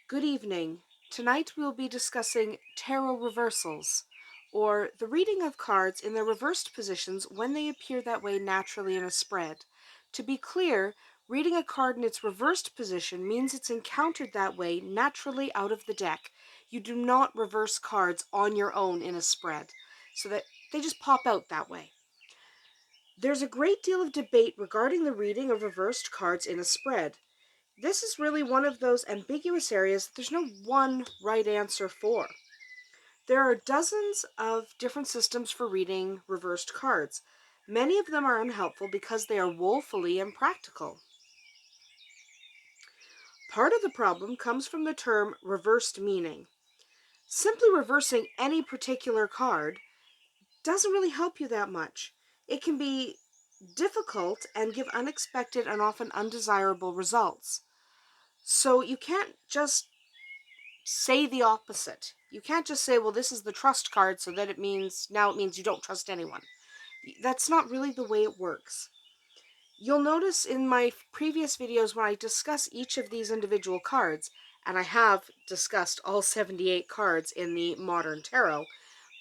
Good evening. Tonight we will be discussing tarot reversals, or the reading of cards in their reversed positions when they appear that way naturally in a spread. To be clear, reading a card in its reversed position means it's encountered that way naturally out of the deck. You do not reverse cards on your own in a spread, so that they just pop out that way. There's a great deal of debate regarding the reading of reversed cards in a spread. This is really one of those ambiguous areas that there's no one right answer for. There are dozens of different systems for reading reversed cards. Many of them are unhelpful because they are woefully impractical. Part of the problem comes from the term reversed meaning. Simply reversing any particular card doesn't really help you that much. It can be difficult and give unexpected and often undesirable results. So you can't just say the opposite. You can't just say, well, this is the trust card, so that it means you don't trust anyone. That's not really the way it works. You'll notice in my previous videos when I discuss each of these individual cards, and I have discussed all 78 cards in the modern tarot,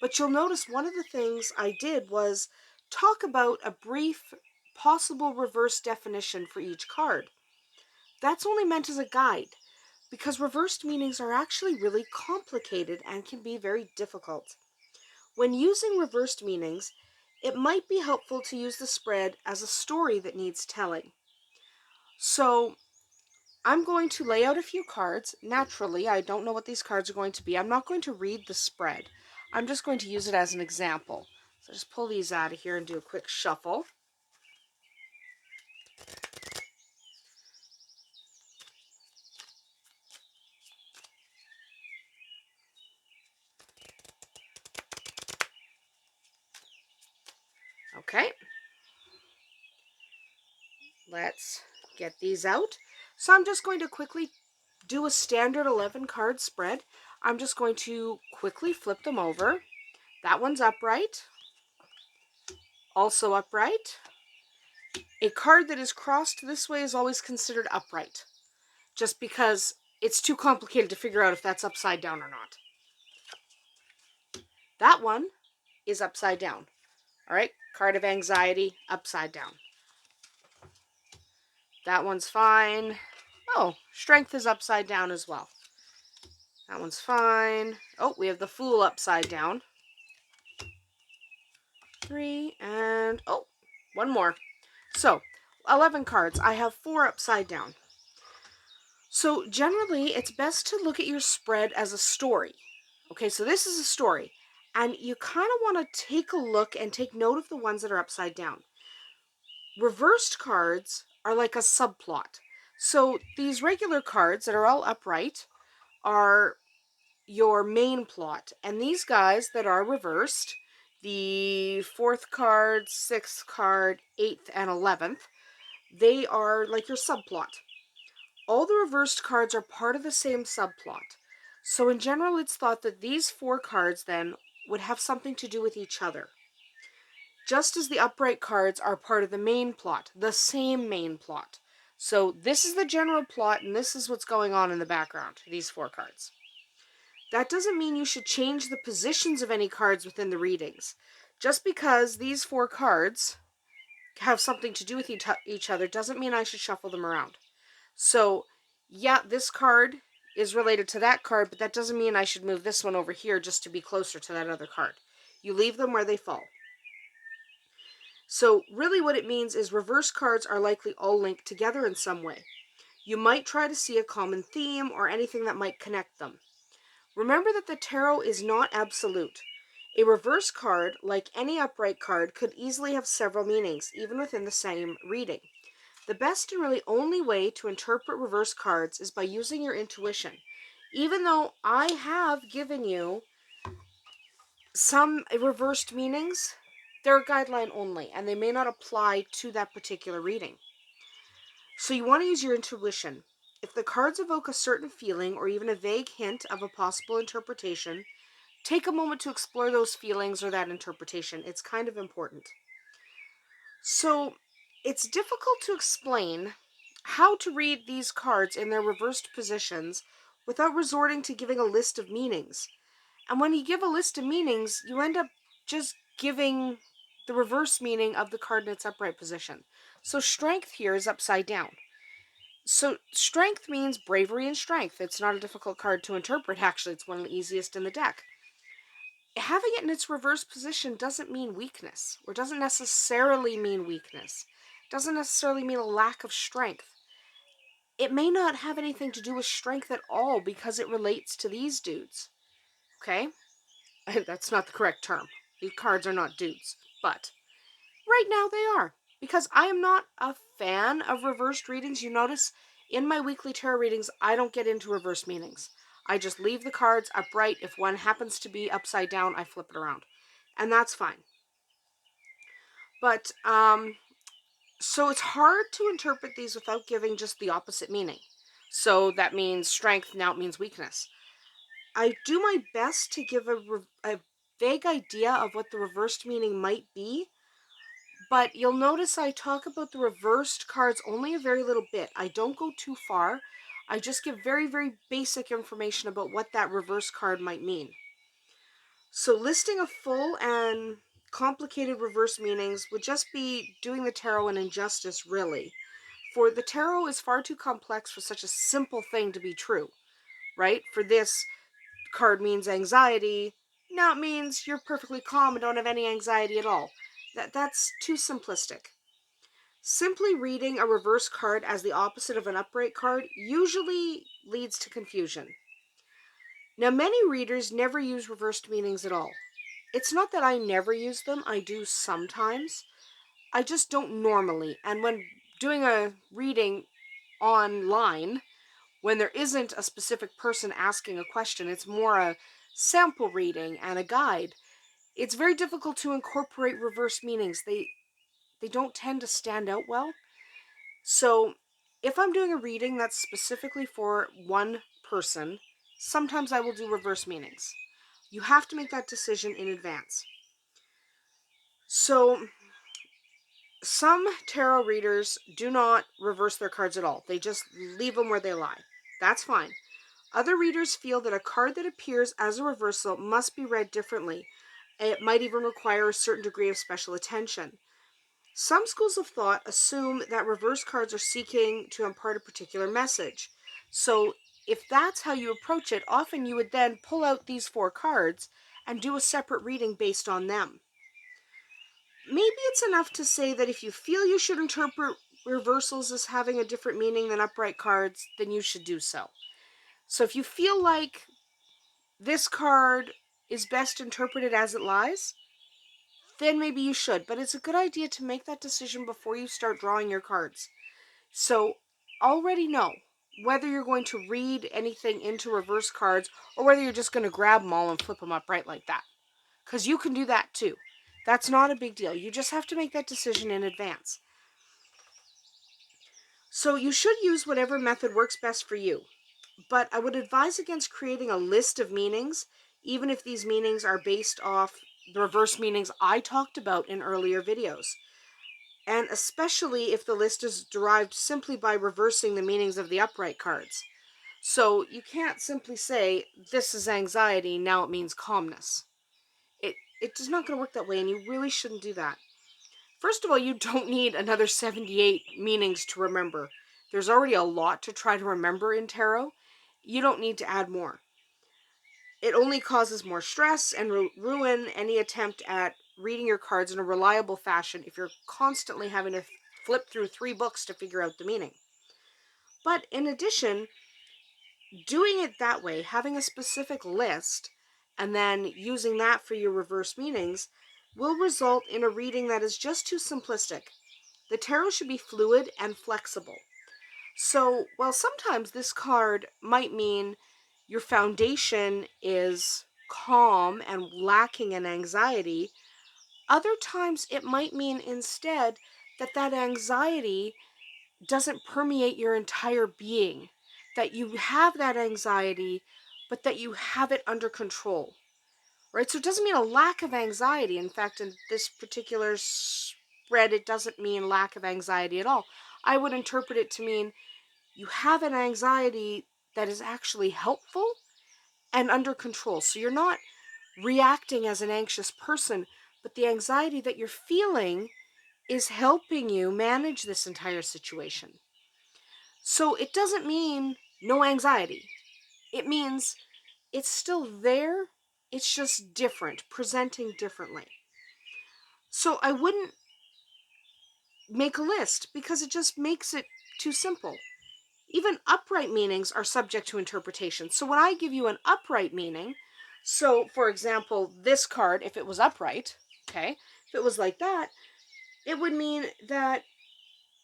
but you'll notice one of the things I did was talk about a brief possible reverse definition for each card. That's only meant as a guide, because reversed meanings are actually really complicated and can be very difficult. When using reversed meanings, it might be helpful to use the spread as a story that needs telling. So, I'm going to lay out a few cards. Naturally, I don't know what these cards are going to be. I'm not going to read the spread. I'm just going to use it as an example. So just pull these out of here and do a quick shuffle. Okay. Let's get these out. So I'm just going to quickly do a standard 11 card spread. I'm just going to quickly flip them over. That one's upright. Also upright. A card that is crossed this way is always considered upright, just because it's too complicated to figure out if that's upside down or not. That one is upside down. All right, card of anxiety, upside down. That one's fine. Oh, strength is upside down as well. That one's fine. Oh, we have the Fool upside down. 3, and oh, one more. So, 11 cards. I have 4 upside down. So, generally, it's best to look at your spread as a story. Okay, so this is a story. And you kind of want to take a look and take note of the ones that are upside down. Reversed cards are like a subplot. So, these regular cards that are all upright are your main plot. And these guys that are reversed, the 4th card, 6th card, 8th, and 11th, they are like your subplot. All the reversed cards are part of the same subplot. So in general, it's thought that these 4 cards then would have something to do with each other. Just as the upright cards are part of the main plot, the same main plot. So this is the general plot, and this is what's going on in the background, these 4 cards. That doesn't mean you should change the positions of any cards within the readings. Just because these 4 cards have something to do with each other doesn't mean I should shuffle them around. So, yeah, this card is related to that card, but that doesn't mean I should move this one over here just to be closer to that other card. You leave them where they fall. So, really what it means is reverse cards are likely all linked together in some way. You might try to see a common theme or anything that might connect them. Remember that the tarot is not absolute. A reverse card, like any upright card, could easily have several meanings, even within the same reading. The best and really only way to interpret reverse cards is by using your intuition. Even though I have given you some reversed meanings, they're a guideline only, and they may not apply to that particular reading. So you want to use your intuition. If the cards evoke a certain feeling or even a vague hint of a possible interpretation, take a moment to explore those feelings or that interpretation. It's kind of important. So, it's difficult to explain how to read these cards in their reversed positions without resorting to giving a list of meanings. And when you give a list of meanings, you end up just giving the reverse meaning of the card in its upright position. So strength here is upside down. So strength means bravery and strength. It's not a difficult card to interpret, actually. It's one of the easiest in the deck. Having it in its reverse position doesn't mean weakness, or doesn't necessarily mean weakness. Doesn't necessarily mean a lack of strength. It may not have anything to do with strength at all because it relates to these dudes. Okay? That's not the correct term. These cards are not dudes. But right now they are. Because I am not a fan of reversed readings. You notice in my weekly tarot readings, I don't get into reverse meanings. I just leave the cards upright. If one happens to be upside down, I flip it around. And that's fine. But, so it's hard to interpret these without giving just the opposite meaning. So that means strength, now it means weakness. I do my best to give a vague idea of what the reversed meaning might be, but you'll notice I talk about the reversed cards only a very little bit. I don't go too far. I just give very, very basic information about what that reverse card might mean. So listing a full and complicated reverse meanings would just be doing the tarot an injustice, really. For the tarot is far too complex for such a simple thing to be true, right? For this card means anxiety, now it means you're perfectly calm and don't have any anxiety at all. That's too simplistic. Simply reading a reverse card as the opposite of an upright card usually leads to confusion. Now, many readers never use reversed meanings at all. It's not that I never use them, I do sometimes. I just don't normally. And when doing a reading online, when there isn't a specific person asking a question, it's more a sample reading and a guide. It's very difficult to incorporate reverse meanings. They don't tend to stand out well. So, if I'm doing a reading that's specifically for one person, sometimes I will do reverse meanings. You have to make that decision in advance. So, some tarot readers do not reverse their cards at all. They just leave them where they lie. That's fine. Other readers feel that a card that appears as a reversal must be read differently. It might even require a certain degree of special attention. Some schools of thought assume that reverse cards are seeking to impart a particular message. So, if that's how you approach it, often you would then pull out these 4 cards and do a separate reading based on them. Maybe it's enough to say that if you feel you should interpret reversals as having a different meaning than upright cards, then you should do so. So if you feel like this card is best interpreted as it lies, then maybe you should. But it's a good idea to make that decision before you start drawing your cards. So already know whether you're going to read anything into reverse cards or whether you're just going to grab them all and flip them upright like that. Because you can do that too. That's not a big deal. You just have to make that decision in advance. So you should use whatever method works best for you. But I would advise against creating a list of meanings, even if these meanings are based off the reverse meanings I talked about in earlier videos. And especially if the list is derived simply by reversing the meanings of the upright cards. So you can't simply say, this is anxiety, now it means calmness. It's not going to work that way, and you really shouldn't do that. First of all, you don't need another 78 meanings to remember. There's already a lot to try to remember in tarot. You don't need to add more. It only causes more stress and ruin any attempt at reading your cards in a reliable fashion if you're constantly having to flip through 3 books to figure out the meaning. But in addition, doing it that way, having a specific list, and then using that for your reverse meanings, will result in a reading that is just too simplistic. The tarot should be fluid and flexible. So, while sometimes this card might mean your foundation is calm and lacking in anxiety, other times it might mean instead that anxiety doesn't permeate your entire being, that you have that anxiety, but that you have it under control, right? So it doesn't mean a lack of anxiety. In fact, in this particular spread, it doesn't mean lack of anxiety at all. I would interpret it to mean you have an anxiety that is actually helpful and under control. So you're not reacting as an anxious person, but the anxiety that you're feeling is helping you manage this entire situation. So it doesn't mean no anxiety. It means it's still there, it's just different, presenting differently. So I wouldn't make a list because it just makes it too simple. Even upright meanings are subject to interpretation. So when I give you an upright meaning, so for example, this card, if it was upright, okay, if it was like that, it would mean that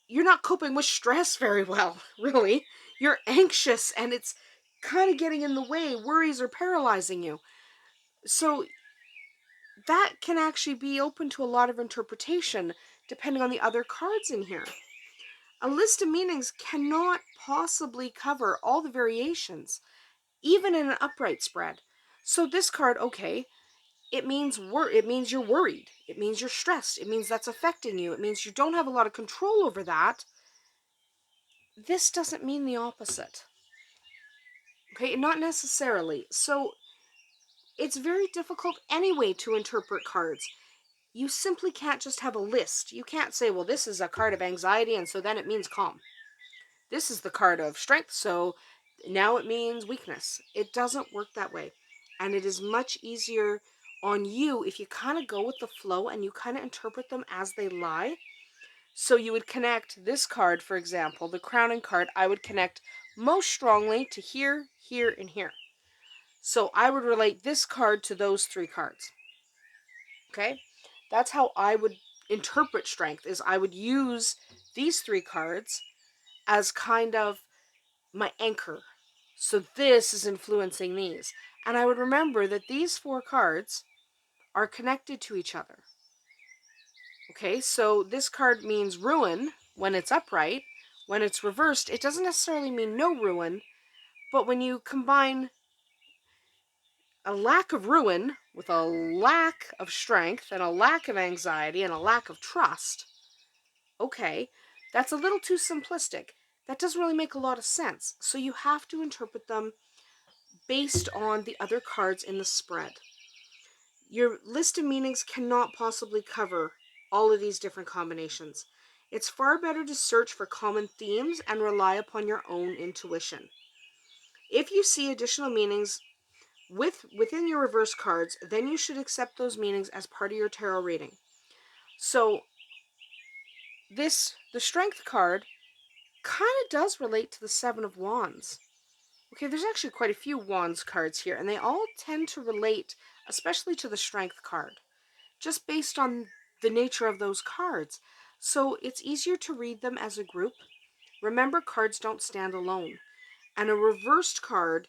you're not coping with stress very well, really. You're anxious and it's kind of getting in the way. Worries are paralyzing you. So that can actually be open to a lot of interpretation depending on the other cards in here. A list of meanings cannot possibly cover all the variations, even in an upright spread. So this card, okay, it means you're worried. It means you're stressed. It means that's affecting you. It means you don't have a lot of control over that. This doesn't mean the opposite. Okay, not necessarily. So it's very difficult anyway to interpret cards. You simply can't just have a list. You can't say, well, this is a card of anxiety, and so then it means calm. This is the card of strength, so now it means weakness. It doesn't work that way. And it is much easier on you if you kind of go with the flow and you kind of interpret them as they lie. So you would connect this card, for example, the crowning card, I would connect most strongly to here, here, and here. So I would relate this card to those three cards. Okay? That's how I would interpret strength, is I would use these three cards as kind of my anchor. So this is influencing these. And I would remember that these four cards are connected to each other. Okay, so this card means ruin when it's upright. When it's reversed, it doesn't necessarily mean no ruin, but when you combine a lack of ruin with a lack of strength and a lack of anxiety and a lack of trust, okay, that's a little too simplistic. That doesn't really make a lot of sense. So you have to interpret them based on the other cards in the spread. Your list of meanings cannot possibly cover all of these different combinations. It's far better to search for common themes and rely upon your own intuition. If you see additional meanings within your reverse cards, then you should accept those meanings as part of your tarot reading. So the strength card kind of does relate to the Seven of Wands. Okay, there's actually quite a few Wands cards here, and they all tend to relate, especially to the Strength card, just based on the nature of those cards. So it's easier to read them as a group. Remember, cards don't stand alone. And a reversed card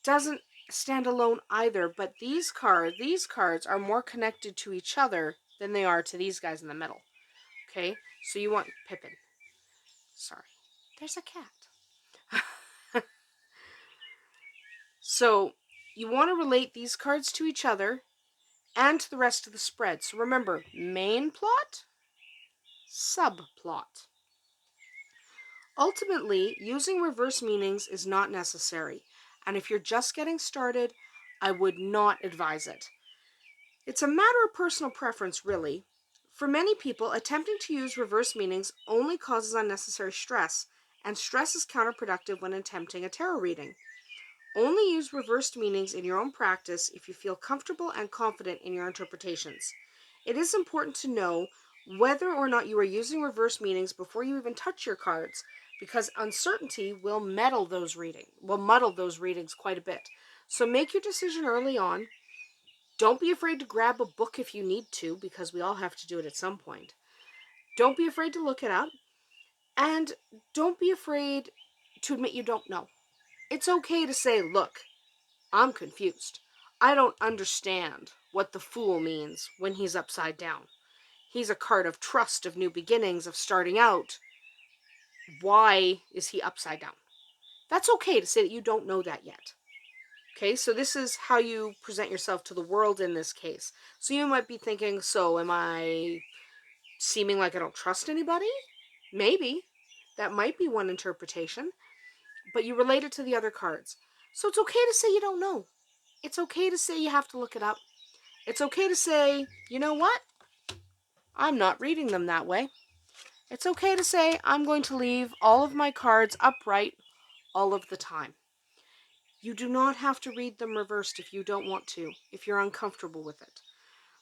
doesn't stand alone either, but these cards are more connected to each other than they are to these guys in the middle. Okay, so you want Pippin. Sorry, there's a cat. So you want to relate these cards to each other and to the rest of the spread. So remember, main plot, subplot. Ultimately, using reverse meanings is not necessary, and if you're just getting started, I would not advise it. It's a matter of personal preference, really. For many people, attempting to use reverse meanings only causes unnecessary stress, and stress is counterproductive when attempting a tarot reading. Only use reversed meanings in your own practice if you feel comfortable and confident in your interpretations. It is important to know whether or not you are using reverse meanings before you even touch your cards, because uncertainty will muddle those readings quite a bit. So make your decision early on. Don't be afraid to grab a book if you need to, because we all have to do it at some point. Don't be afraid to look it up, and don't be afraid to admit you don't know. It's okay to say, look, I'm confused. I don't understand what the Fool means when he's upside down. He's a card of trust, of new beginnings, of starting out. Why is he upside down? That's okay to say that you don't know that yet. Okay, so this is how you present yourself to the world in this case. So you might be thinking, so am I seeming like I don't trust anybody? Maybe. That might be one interpretation. but you relate it to the other cards. So it's okay to say you don't know. It's okay to say you have to look it up. It's okay to say, you know what? I'm not reading them that way. It's okay to say I'm going to leave all of my cards upright all of the time. You do not have to read them reversed if you don't want to, if you're uncomfortable with it.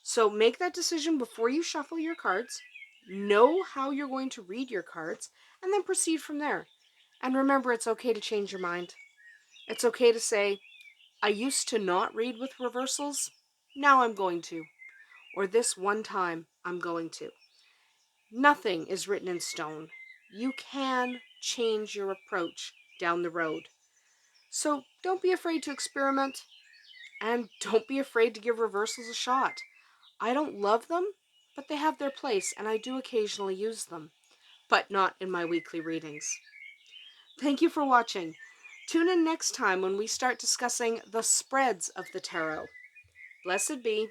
So make that decision before you shuffle your cards. Know how you're going to read your cards, and then proceed from there. And remember, it's okay to change your mind. It's okay to say, I used to not read with reversals. Now I'm going to. Or this one time, I'm going to. Nothing is written in stone. You can change your approach down the road. So don't be afraid to experiment, and don't be afraid to give reversals a shot. I don't love them, but they have their place, and I do occasionally use them, but not in my weekly readings. Thank you for watching. Tune in next time when we start discussing the spreads of the tarot. Blessed be.